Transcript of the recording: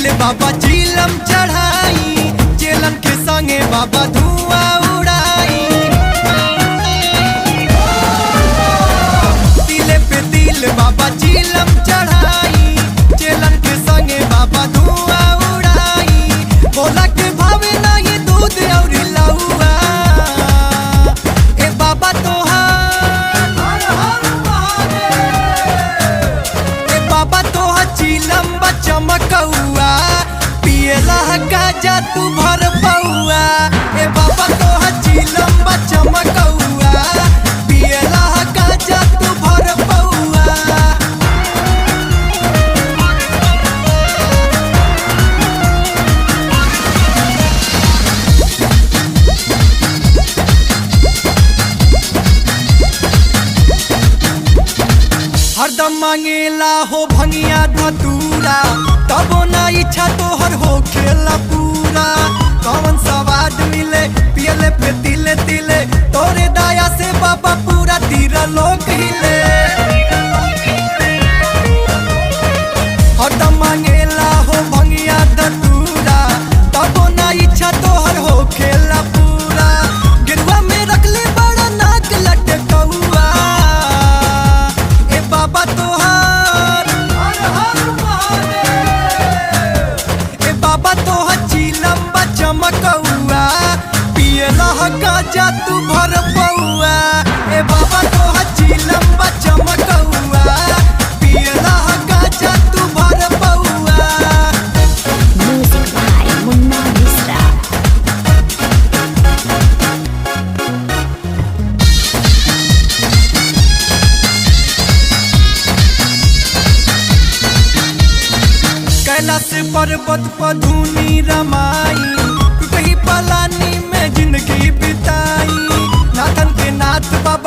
दिल बाबा झीलम चढ़ाई, चेलन के संगे बाबा धुआं उड़ाई। दिल पे दिल बाबा झीलम चढ़ाई, चेलन के संगे बाबा धुआं उड़ाई। बोला के भावे ना ये दूध और लौआ, ए बाबा तोहार ए बाबा तोहार झीलम चमकौआ, पियला गाजा तू भर पौआ। ए बाबा तोहार झीलम चमकौआ, पियला गाजा तू भर पौआ। हरदम मांगेला हो भंगिया धतूरा, तबो ना इच्छा तोहर हो खेला पूरा। कौन स्वाद मिले पियले पे तिले तिले, तोरे दया से बाबा पूरा तीरा लोक हिले। हरदम मांगेला हो भंगिया धतूरा, तबो ना इच्छा तोहर हो खेला पूरा। गिरवा में रखले बड़ा नाक लटकौआ, ए बाबा तोहार ए बाबा तोहार झीलम चमकौआ, पियला गाजा तू भर पौआ। ए बाबा तोहार झीलम चमकौआ, पियला गाजा तू भर पौआ। Music by Munna Misra. Kailash पर्वत पर धुनी रमाई, कहीं पलानी में जिंदगी बिताई। नाथन के नाथ बाबा